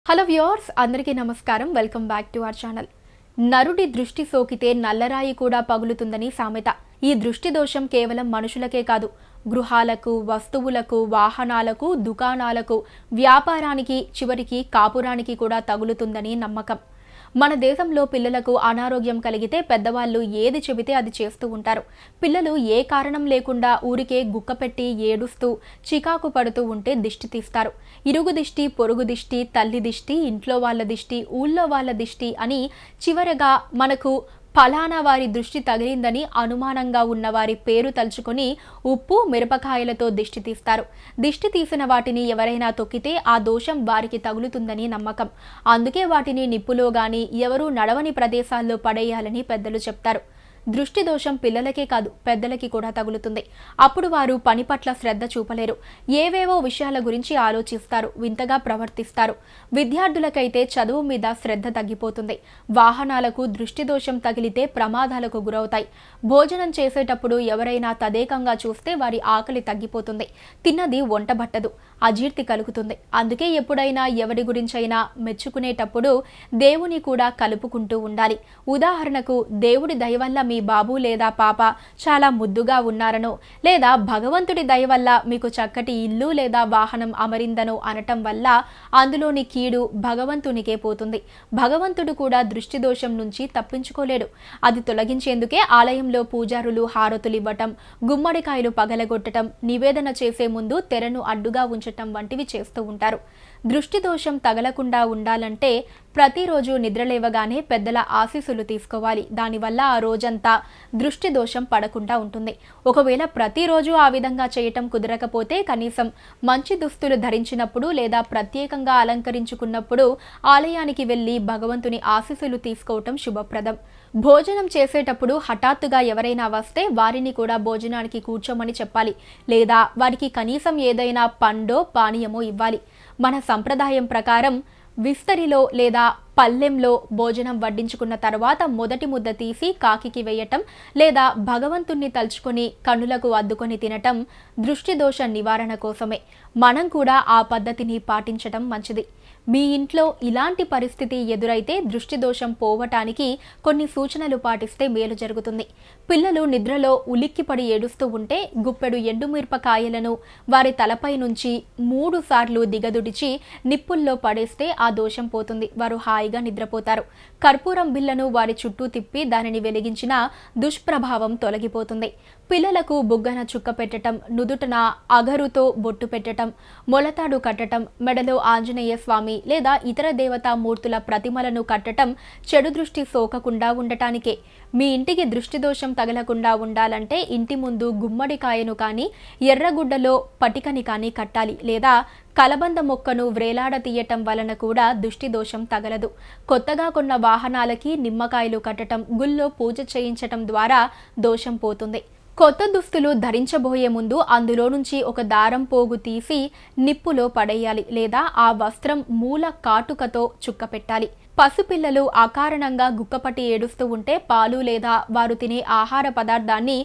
Hello viewers, అందరికీ నమస్కారం. Welcome back to our channel. నరుడి దృష్టి సోకితే నల్లరాయి కూడా పగులుతుందని సామెత. ఈ దృష్టి దోషం కేవలం మనుషులకే కాదు, గృహాలకు, వస్తువులకు, వాహనాలకు, దుకాణాలకు, వ్యాపారానికి, చివరికి కాపురానికి కూడా తగులుతుందని నమ్మకం. మన దేశంలో పిల్లలకు అనారోగ్యం కలిగితే పెద్దవాళ్ళు ఏది చెబితే అది చేస్తూ ఉంటారు. పిల్లలు ఏ కారణం లేకుండా ఊరికే గుక్కపెట్టి ఏడుస్తూ చికాకు పడుతూ ఉంటే దిష్టి తీస్తారు. ఇరుగు దిష్టి, పొరుగు దిష్టి, తల్లి దిష్టి, ఇంట్లో వాళ్ళ దిష్టి, ఊళ్ళో వాళ్ళ దిష్టి అని చివరగా మనకు ఫలానా వారి దృష్టి తగిలిందని అనుమానంగా ఉన్న వారి పేరు తలుచుకొని ఉప్పు, మిరపకాయలతో దిష్టి తీస్తారు. దిష్టి తీసిన వాటిని ఎవరైనా తొక్కితే ఆ దోషం వారికి తగులుతుందని నమ్మకం. అందుకే వాటిని నిప్పులో గాని, ఎవరూ నడవని ప్రదేశాల్లో పడేయాలని పెద్దలు చెప్తారు. దృష్టి దోషం పిల్లలకే కాదు, పెద్దలకి కూడా తగులుతుంది. అప్పుడు వారు పని పట్ల శ్రద్ధ చూపలేరు. ఏవేవో విషయాల గురించి ఆలోచిస్తారు, వింతగా ప్రవర్తిస్తారు. విద్యార్థులకైతే చదువు మీద శ్రద్ధ తగ్గిపోతుంది. వాహనాలకు దృష్టి దోషం తగిలితే ప్రమాదాలకు గురవుతాయి. భోజనం చేసేటప్పుడు ఎవరైనా తదేకంగా చూస్తే వారి ఆకలి తగ్గిపోతుంది. తిన్నది వంటబట్టదు, అజీర్తి కలుగుతుంది. అందుకే ఎప్పుడైనా ఎవరి గురించైనా మెచ్చుకునేటప్పుడు దేవుని కూడా కలుపుకుంటూ ఉండాలి. ఉదాహరణకు, దేవుడి దయ వల్ల మీ బాబు లేదా పాప చాలా ముద్దుగా ఉన్నారనో, లేదా భగవంతుడి దయ వల్ల మీకు చక్కటి ఇల్లు లేదా వాహనం అమరిందనో అనటం వల్ల అందులోని కీడు భగవంతునికే పోతుంది. భగవంతుడు కూడా దృష్టి దోషం నుంచి తప్పించుకోలేడు. అది తొలగించేందుకే ఆలయంలో పూజారులు హారతులు ఇవ్వటం, గుమ్మడికాయలు పగలగొట్టడం, నివేదన చేసే ముందు తెరను అడ్డుగా ఉంచటం వంటివి చేస్తూ ఉంటారు. దృష్టి దోషం తగలకుండా ఉండాలంటే ప్రతిరోజు నిద్రలేవగానే పెద్దల ఆశీస్సులు తీసుకోవాలి. దానివల్ల ఆ రోజంతా దృష్టి దోషం పడకుండా ఉంటుంది. ఒకవేళ ప్రతిరోజు ఆ విధంగా చేయటం కుదరకపోతే కనీసం మంచి దుస్తులు ధరించినప్పుడు లేదా ప్రత్యేకంగా అలంకరించుకున్నప్పుడు ఆలయానికి వెళ్ళి భగవంతుని ఆశీస్సులు తీసుకోవటం శుభప్రదం. భోజనం చేసేటప్పుడు హఠాత్తుగా ఎవరైనా వస్తే వారిని కూడా భోజనానికి కూర్చోమని చెప్పాలి, లేదా వారికి కనీసం ఏదైనా పండో పానీయమో ఇవ్వాలి. మన సంప్రదాయం ప్రకారం విస్తరిలో లేదా పల్లెంలో భోజనం వడ్డించుకున్న తర్వాత మొదటి ముద్ద తీసి కాకికి వేయటం, లేదా భగవంతుణ్ణి తలుచుకొని కన్నులకు అద్దుకొని తినటం దృష్టి దోష నివారణ కోసమే. మనం కూడా ఆ పద్ధతిని పాటించటం మంచిది. మీ ఇంట్లో ఇలాంటి పరిస్థితి ఎదురైతే దృష్టి దోషం పోవటానికి కొన్ని సూచనలు పాటిస్తే మేలు జరుగుతుంది. పిల్లలు నిద్రలో ఉలిక్కిపడి ఏడుస్తూ ఉంటే గుప్పెడు ఎండుమిరపకాయలను వారి తలపై నుంచి 3 సార్లు దిగదుడిచి నిప్పుల్లో పడేస్తే ఆ దోషం పోతుంది. వారు హాయిగా నిద్రపోతారు. కర్పూరం బిళ్ళను వారి చుట్టూ తిప్పి దానిని వెలిగించిన దుష్ప్రభావం తొలగిపోతుంది. పిల్లలకు బుగ్గన చుక్క పెట్టటం, నుదుటన అగరుతో బొట్టు పెట్టటం, మొలతాడు కట్టటం, మెడలో ఆంజనేయ స్వామి లేదా ఇతర దేవతా మూర్తుల ప్రతిమలను కట్టటం చెడు దృష్టి సోకకుండా ఉండటానికే. మీ ఇంటికి దృష్టి దోషం తగలకుండా ఉండాలంటే ఇంటి ముందు గుమ్మడికాయను కానీ, ఎర్రగుడ్డలో పటికని కానీ కట్టాలి, లేదా కలబంద మొక్కను వ్రేలాడ తీయటం వలన కూడా దృష్టి దోషం తగలదు. కొత్తగా కొన్న వాహనాలకి నిమ్మకాయలు కట్టటం, గుళ్ళో పూజ చేయించటం ద్వారా దోషం పోతుంది. కొత్త దుస్తులు ధరించబోయే ముందు అందులో నుంచి ఒక దారం పోగు తీసి నిప్పులో పడేయాలి, లేదా ఆ వస్త్రం మూల కాటుకతో చుక్క పెట్టాలి. పసిపిల్లలు అకారణంగా గుక్కపట్టి ఏడుస్తూ ఉంటే పాలు లేదా వారు తినే ఆహార పదార్థాన్ని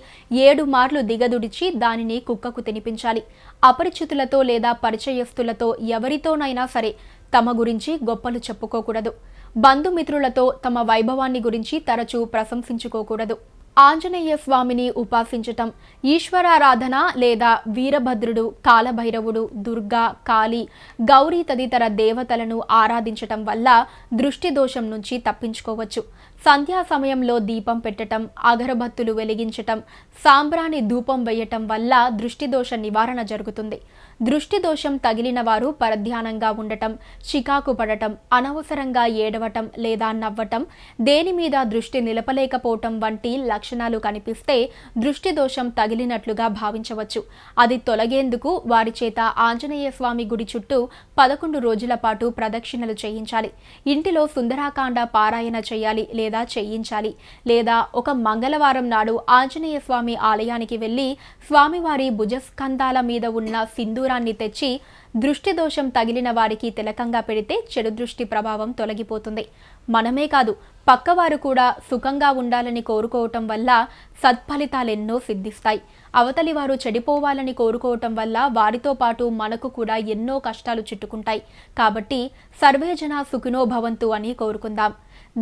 7 మార్లు దిగదుడిచి దానిని కుక్కకు తినిపించాలి. అపరిచితులతో లేదా పరిచయస్తులతో ఎవరితోనైనా సరే తమ గురించి గొప్పలు చెప్పుకోకూడదు. బంధుమిత్రులతో తమ వైభవాన్ని గురించి తరచూ ప్రశంసించుకోకూడదు. ఆంజనేయ స్వామిని ఉపాసించటం, ఈశ్వరారాధన లేదా వీరభద్రుడు, కాలభైరవుడు, దుర్గా, కాళీ, గౌరీ తదితర దేవతలను ఆరాధించటం వల్ల దృష్టి దోషం నుంచి తప్పించుకోవచ్చు. సంధ్యా సమయంలో దీపం పెట్టటం, అగరబత్తులు వెలిగించటం, సాంబ్రాణి ధూపం వేయటం వల్ల దృష్టి దోష నివారణ జరుగుతుంది. దృష్టి దోషం తగిలిన వారు పరధ్యానంగా ఉండటం, చికాకు పడటం, అనవసరంగా ఏడవటం లేదా నవ్వటం, దేని మీద దృష్టి నిలపలేకపోవటం వంటి లక్షణాలు కనిపిస్తే దృష్టి దోషం తగిలినట్లుగా భావించవచ్చు. అది తొలగేందుకు వారి చేత ఆంజనేయ స్వామి గుడి చుట్టూ 11 రోజుల పాటు ప్రదక్షిణలు చేయించాలి. ఇంటిలో సుందరాకాండ పారాయణ చేయాలి, లేదా లేదా చేయించాలి. లేదా ఒక మంగళవారం నాడు ఆంజనేయ స్వామి ఆలయానికి వెళ్ళి స్వామివారి భుజస్కంధాల మీద ఉన్న సింధూరాన్ని తెచ్చి దృష్టి దోషం తగిలిన వారికి తిలకంగా పెడితే చెడు దృష్టి ప్రభావం తొలగిపోతుంది. మనమే కాదు, పక్కవారు కూడా సుఖంగా ఉండాలని కోరుకోవటం వల్ల సత్ఫలితాలెన్నో సిద్ధిస్తాయి. అవతలి వారు చెడిపోవాలని కోరుకోవటం వల్ల వారితో పాటు మనకు కూడా ఎన్నో కష్టాలు చుట్టుకుంటాయి. కాబట్టి సర్వేజన సుఖినో భవంతు అని కోరుకుందాం.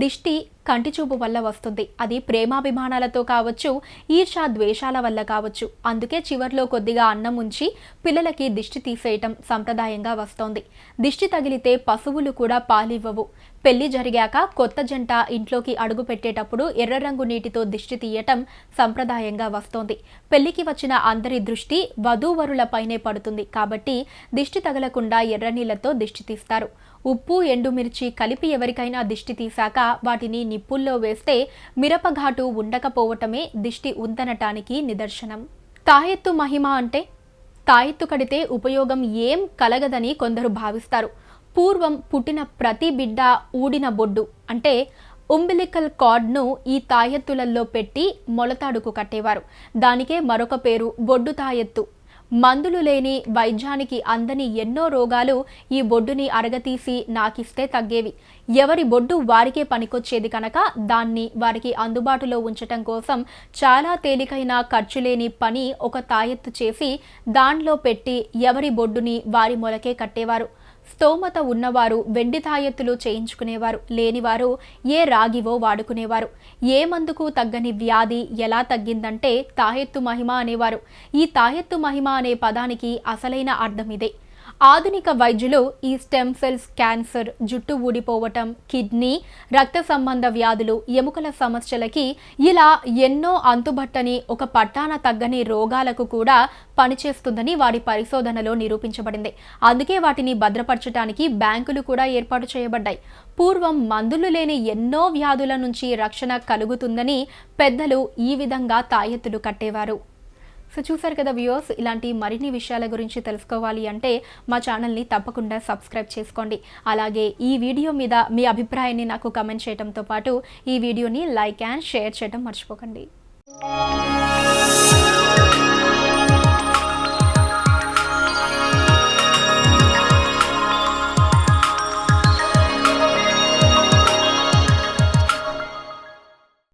దిష్టి కంటిచూపు వల్ల వస్తుంది. అది ప్రేమాభిమానాలతో కావచ్చు, ఈర్షా ద్వేషాల వల్ల కావచ్చు. అందుకే చివర్లో కొద్దిగా అన్నం ఉంచి పిల్లలకి దిష్టి తీసేయటం సంప్రదాయంగా వస్తోంది. దిష్టి తగిలితే పశువులు కూడా పాలివ్వవు. పెళ్లి జరిగాక కొత్త జంట ఇంట్లోకి అడుగు పెట్టేటప్పుడు ఎర్ర రంగు నీటితో దిష్టి తీయటం సంప్రదాయంగా వస్తోంది. పెళ్లికి వచ్చిన అందరి దృష్టి వధూవరులపైనే పడుతుంది. కాబట్టి దిష్టి తగలకుండా ఎర్ర నీళ్లతో దిష్టి తీస్తారు. ఉప్పు, ఎండుమిర్చి కలిపి ఎవరికైనా దిష్టి తీశాక వాటిని నిప్పుల్లో వేస్తే మిరపఘాటు ఉండకపోవటమే దిష్టి ఉందనటానికి నిదర్శనం. తాయెత్తు మహిమ అంటే తాయెత్తు కడితే ఉపయోగం ఏం కలగదని కొందరు భావిస్తారు. పూర్వం పుట్టిన ప్రతి బిడ్డ ఊడిన బొడ్డు అంటే ఉంబిలికల్ కార్డ్ను ఈ తాయెత్తులలో పెట్టి మొలతాడుకు కట్టేవారు. దానికే మరొక పేరు బొడ్డు తాయెత్తు. మందులు లేని, వైద్యానికి అందని ఎన్నో రోగాలు ఈ బొడ్డుని అరగతీసి నాకిస్తే తగ్గేవి. ఎవరి బొడ్డు వారికే పనికొచ్చేది కనుక దాన్ని వారికి అందుబాటులో ఉంచటం కోసం చాలా తేలికైన ఖర్చులేని పని ఒక తాయెత్తు చేసి దానిలో పెట్టి ఎవరి బొడ్డుని వారి మొలకే కట్టేవారు. స్తోమత ఉన్నవారు వెండి తాయెత్తులు చేయించుకునేవారు. లేనివారు ఏ రాగివో వాడుకునేవారు. ఏ మందుకు తగ్గని వ్యాధి ఎలా తగ్గిందంటే తాయెత్తు మహిమ అనేవారు. ఈ తాయెత్తు మహిమ అనే పదానికి అసలైన అర్థం ఇదే. ఆధునిక వైద్యులు ఈ స్టెమ్ సెల్స్, క్యాన్సర్, జుట్టు ఊడిపోవటం, కిడ్నీ, రక్త సంబంధ వ్యాధులు, ఎముకల సమస్యలకి ఇలా ఎన్నో అంతుబట్టని ఒక పట్టాన తగ్గని రోగాలకు కూడా పనిచేస్తుందని వారి పరిశోధనలో నిరూపించబడింది. అందుకే వాటిని భద్రపరచడానికి బ్యాంకులు కూడా ఏర్పాటు చేయబడ్డాయి. పూర్వం మందులు లేని ఎన్నో వ్యాధుల నుంచి రక్షణ కలుగుతుందని పెద్దలు ఈ విధంగా తాయెత్తులు కట్టేవారు. సో చూసారు కదా వ్యూవర్స్, ఇలాంటి మరిన్ని విషయాల గురించి తెలుసుకోవాలి అంటే మా ఛానల్ని తప్పకుండా సబ్స్క్రైబ్ చేసుకోండి. అలాగే ఈ వీడియో మీద మీ అభిప్రాయాన్ని నాకు కమెంట్ చేయడంతో పాటు ఈ వీడియోని లైక్ అండ్ షేర్ చేయడం మర్చిపోకండి.